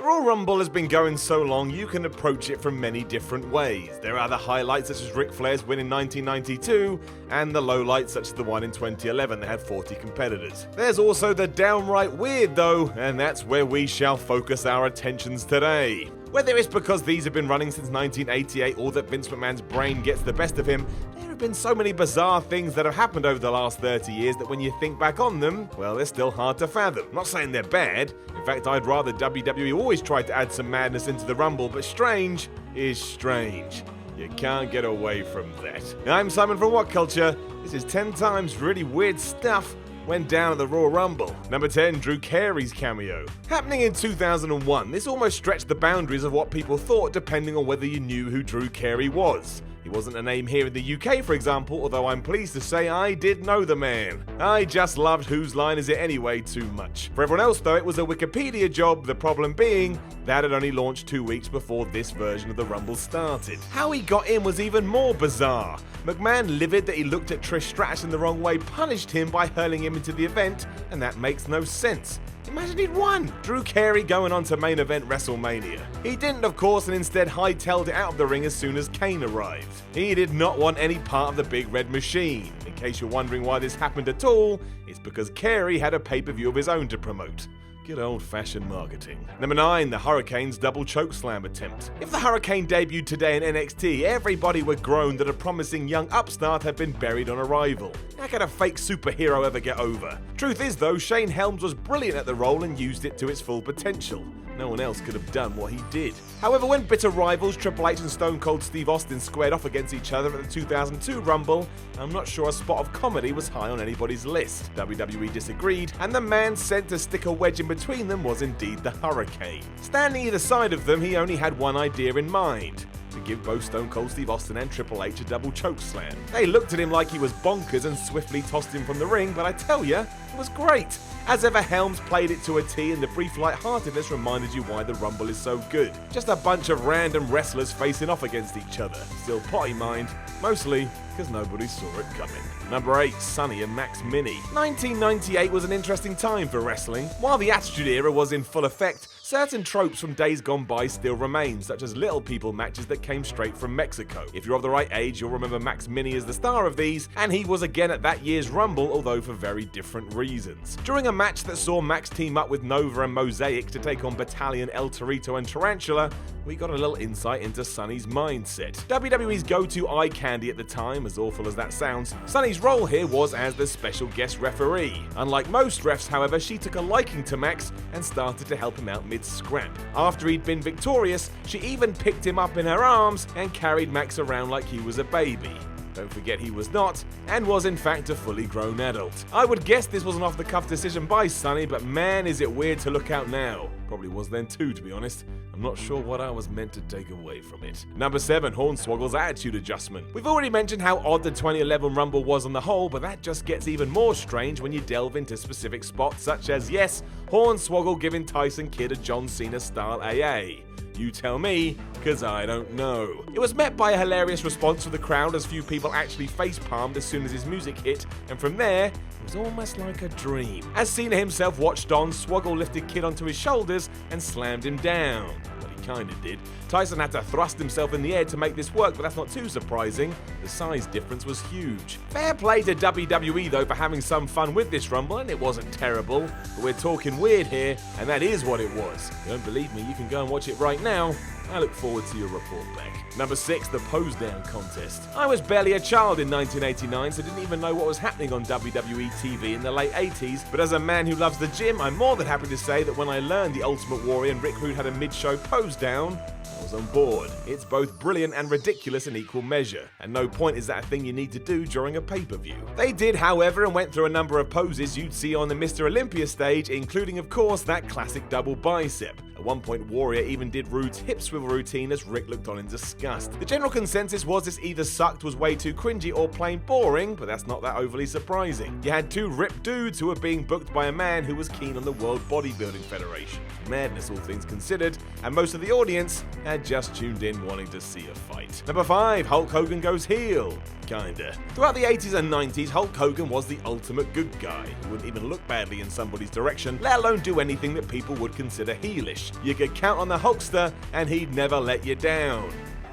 The Royal Rumble has been going so long you can approach it from many different ways. There are the highlights such as Ric Flair's win in 1992 and the lowlights such as the one in 2011 that had 40 competitors. There's also the downright weird though, and that's where we shall focus our attentions today. Whether it's because these have been running since 1988 or that Vince McMahon's brain gets the best of him, there have been so many bizarre things that have happened over the last 30 years that when you think back on them, well, they're still hard to fathom. I'm not saying they're bad. In fact, I'd rather WWE always tried to add some madness into the Rumble, but strange is strange. You can't get away from that. I'm Simon from WhatCulture. This is 10 times really weird stuff went down at the Royal Rumble. Number 10, Drew Carey's cameo. Happening in 2001, this almost stretched the boundaries of what people thought depending on whether you knew who Drew Carey was. He wasn't a name here in the UK, for example, although I'm pleased to say I did know the man. I just loved Whose Line Is It Anyway too much. For everyone else though, it was a Wikipedia job, the problem being that had only launched 2 weeks before this version of the Rumble started. How he got in was even more bizarre. McMahon, livid that he looked at Trish Stratus in the wrong way, punished him by hurling him into the event, and that makes no sense. Imagine he'd won! Drew Carey going on to main event WrestleMania. He didn't, of course, and instead hightailed it out of the ring as soon as Kane arrived. He did not want any part of the big red machine. In case you're wondering why this happened at all, it's because Carey had a pay-per-view of his own to promote. Good old-fashioned marketing. Number 9, the Hurricane's double chokeslam attempt. If the Hurricane debuted today in NXT, everybody would groan that a promising young upstart had been buried on arrival. How could a fake superhero ever get over? Truth is though, Shane Helms was brilliant at the role and used it to its full potential. No one else could have done what he did. However, when bitter rivals Triple H and Stone Cold Steve Austin squared off against each other at the 2002 Rumble, I'm not sure a spot of comedy was high on anybody's list. WWE disagreed, and the man sent to stick a wedge in between them was indeed the Hurricane. Standing either side of them, he only had one idea in mind: to give both Stone Cold Steve Austin and Triple H a double chokeslam. They looked at him like he was bonkers and swiftly tossed him from the ring, but I tell ya, it was great. As ever, Helms played it to a T, and the brief lightheartedness reminded you why the Rumble is so good. Just a bunch of random wrestlers facing off against each other. Still potty mind, mostly because nobody saw it coming. Number 8, Sonny and Max Mini. 1998 was an interesting time for wrestling. While the Attitude Era was in full effect, certain tropes from days gone by still remain, such as little people matches that came straight from Mexico. If you're of the right age, you'll remember Max Mini as the star of these, and he was again at that year's Rumble, although for very different reasons. During a match that saw Max team up with Nova and Mosaic to take on Battalion, El Torito and Tarantula, we got a little insight into Sonny's mindset. WWE's go-to eye candy at the time, as awful as that sounds, Sonny's role here was as the special guest referee. Unlike most refs, however, she took a liking to Max and started to help him out mid-scrap. After he'd been victorious, she even picked him up in her arms and carried Max around like he was a baby. Don't forget he was not, and was in fact a fully grown adult. I would guess this was an off-the-cuff decision by Sonny, but man is it weird to look out now. Probably was then too, to be honest. I'm not sure what I was meant to take away from it. Number 7, Hornswoggle's attitude adjustment. We've already mentioned how odd the 2011 Rumble was on the whole, but that just gets even more strange when you delve into specific spots such as, yes, Hornswoggle giving Tyson Kidd a John Cena-style AA. You tell me, cause I don't know. It was met by a hilarious response from the crowd as few people actually face-palmed as soon as his music hit, and from there, it was almost like a dream. As Cena himself watched on, Swoggle lifted Kidd onto his shoulders and slammed him down. Well, he kinda did. Tyson had to thrust himself in the air to make this work, but that's not too surprising. The size difference was huge. Fair play to WWE though for having some fun with this Rumble, and it wasn't terrible. But we're talking weird here, and that is what it was. If you don't believe me, you can go and watch it right now. I look forward to your report back. Number 6, the pose down contest. I was barely a child in 1989, so didn't even know what was happening on WWE TV in the late 80s, but as a man who loves the gym, I'm more than happy to say that when I learned the Ultimate Warrior and Rick Rude had a mid-show pose down, I was on board. It's both brilliant and ridiculous in equal measure, and no point is that a thing you need to do during a pay-per-view. They did, however, and went through a number of poses you'd see on the Mr. Olympia stage, including of course that classic double bicep. At one point, Warrior even did Rude's hip swivel routine as Rick looked on in disgust. The general consensus was this either sucked, was way too cringy, or plain boring, but that's not that overly surprising. You had 2 ripped dudes who were being booked by a man who was keen on the World Bodybuilding Federation. Madness, all things considered, and most of the audience had had just tuned in wanting to see a fight. Number 5, Hulk Hogan goes heel. Kinda. Throughout the 80s and 90s, Hulk Hogan was the ultimate good guy. He wouldn't even look badly in somebody's direction, let alone do anything that people would consider heelish. You could count on the Hulkster, and he'd never let you down.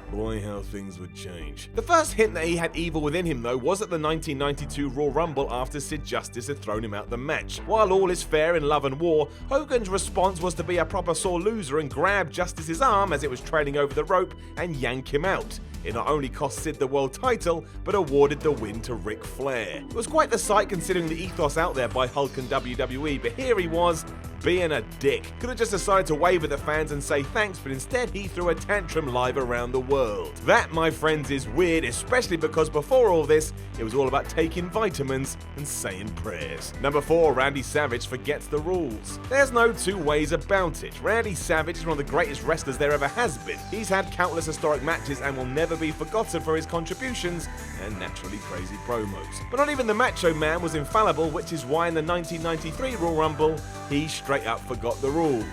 Boy, how things would change. The first hint that he had evil within him, though, was at the 1992 Royal Rumble after Sid Justice had thrown him out the match. While all is fair in love and war, Hogan's response was to be a proper sore loser and grab Justice's arm as it was trailing over the rope and yank him out. It not only cost Sid the world title, but awarded the win to Ric Flair. It was quite the sight considering the ethos out there by Hulk and WWE, but here he was, being a dick. Could have just decided to wave at the fans and say thanks, but instead he threw a tantrum live around the world. That, my friends, is weird, especially because before all this, it was all about taking vitamins and saying prayers. Number 4, Randy Savage forgets the rules. There's no two ways about it. Randy Savage is one of the greatest wrestlers there ever has been. He's had countless historic matches and will never be forgotten for his contributions and naturally crazy promos. But not even the Macho Man was infallible, which is why in the 1993 Royal Rumble, he straight up forgot the rules.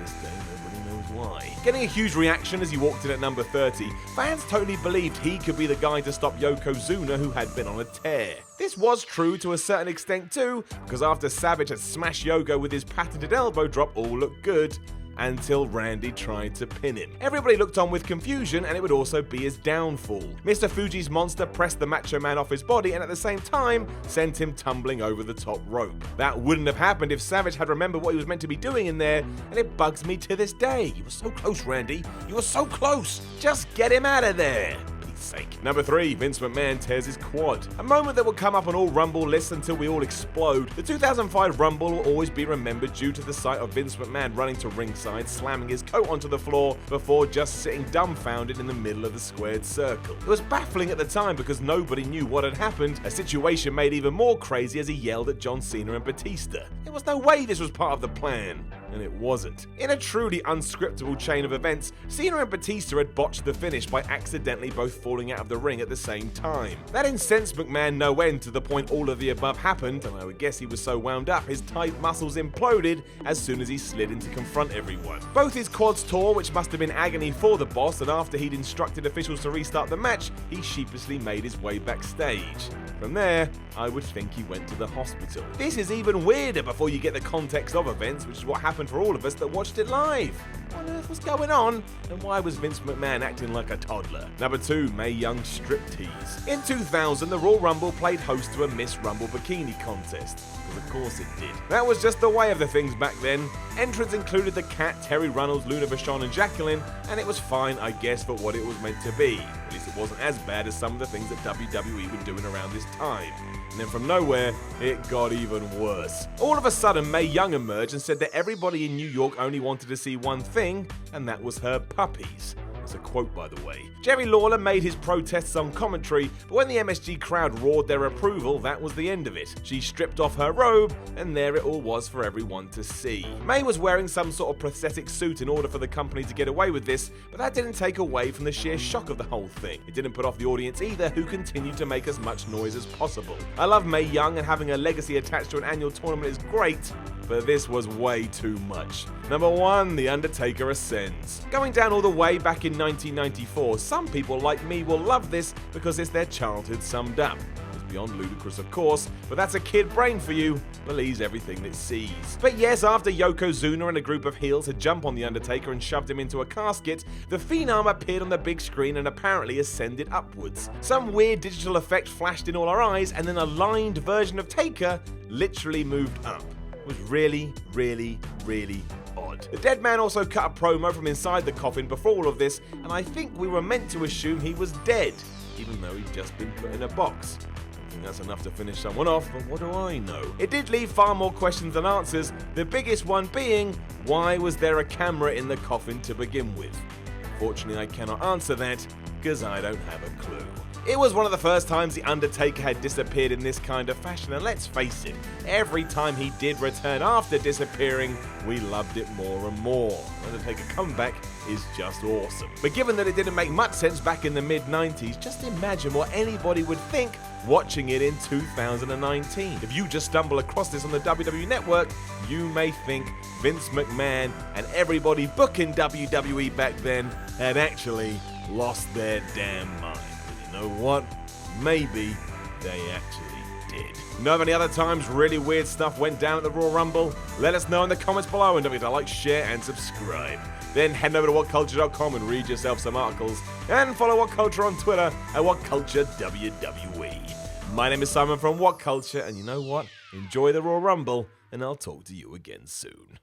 This day, nobody knows why. Getting a huge reaction as he walked in at number 30, fans totally believed he could be the guy to stop Yokozuna, who had been on a tear. This was true to a certain extent too, because after Savage had smashed Yoko with his patented elbow drop, all looked good. Until Randy tried to pin him. Everybody looked on with confusion, and it would also be his downfall. Mr. Fuji's monster pressed the Macho Man off his body and at the same time sent him tumbling over the top rope. That wouldn't have happened if Savage had remembered what he was meant to be doing in there, and it bugs me to this day. You were so close, Randy. You were so close. Just get him out of there. Sake. Number 3, Vince McMahon tears his quad. A moment that will come up on all Rumble lists until we all explode. The 2005 Rumble will always be remembered due to the sight of Vince McMahon running to ringside, slamming his coat onto the floor before just sitting dumbfounded in the middle of the squared circle. It was baffling at the time because nobody knew what had happened, a situation made even more crazy as he yelled at John Cena and Batista. There was no way this was part of the plan. And it wasn't. In a truly unscriptable chain of events, Cena and Batista had botched the finish by accidentally both falling out of the ring at the same time. That incensed McMahon no end to the point all of the above happened, and I would guess he was so wound up his tight muscles imploded as soon as he slid in to confront everyone. Both his quads tore, which must have been agony for the boss, and after he'd instructed officials to restart the match, he sheepishly made his way backstage. From there, I would think he went to the hospital. This is even weirder before you get the context of events, which is what happened for all of us that watched it live. What on earth was going on? And why was Vince McMahon acting like a toddler? Number 2, Mae Young striptease. In 2000, the Royal Rumble played host to a Miss Rumble bikini contest. Because of course it did. That was just the way of the things back then. Entrants included the Cat, Terry Runnels, Luna Vachon and Jacqueline, and it was fine, I guess, for what it was meant to be. At least it wasn't as bad as some of the things that WWE were doing around this time. And then from nowhere, it got even worse. All of a sudden, Mae Young emerged and said that everybody in New York only wanted to see one thing, and that was her puppies. That's a quote, by the way. Jerry Lawler made his protests on commentary, but when the MSG crowd roared their approval, that was the end of it. She stripped off her robe, and there it all was for everyone to see. Mae was wearing some sort of prosthetic suit in order for the company to get away with this, but that didn't take away from the sheer shock of the whole thing. It didn't put off the audience either, who continued to make as much noise as possible. I love Mae Young, and having a legacy attached to an annual tournament is great, but this was way too much. Number 1, The Undertaker ascends. Going down all the way back in 1994, some people like me will love this because it's their childhood summed up. It's beyond ludicrous, of course, but that's a kid brain for you. Believes everything it sees. But yes, after Yokozuna and a group of heels had jumped on The Undertaker and shoved him into a casket, the Phenom appeared on the big screen and apparently ascended upwards. Some weird digital effect flashed in all our eyes, and then a lined version of Taker literally moved up. It was really, really, really odd. The dead man also cut a promo from inside the coffin before all of this, and I think we were meant to assume he was dead, even though he'd just been put in a box. I think that's enough to finish someone off, but what do I know? It did leave far more questions than answers, the biggest one being, why was there a camera in the coffin to begin with? Unfortunately, I cannot answer that, because I don't have a clue. It was one of the first times The Undertaker had disappeared in this kind of fashion, and let's face it, every time he did return after disappearing, we loved it more and more. Undertaker comeback is just awesome. But given that it didn't make much sense back in the mid-90s, just imagine what anybody would think watching it in 2019. If you just stumble across this on the WWE Network, you may think Vince McMahon and everybody booking WWE back then had actually lost their damn mind. And you know what? Maybe they actually did. Know of any other times really weird stuff went down at the Royal Rumble? Let us know in the comments below, and don't forget to like, share, and subscribe. Then head over to WhatCulture.com and read yourself some articles, and follow WhatCulture on Twitter at WhatCultureWWE. My name is Simon from WhatCulture, and you know what? Enjoy the Royal Rumble, and I'll talk to you again soon.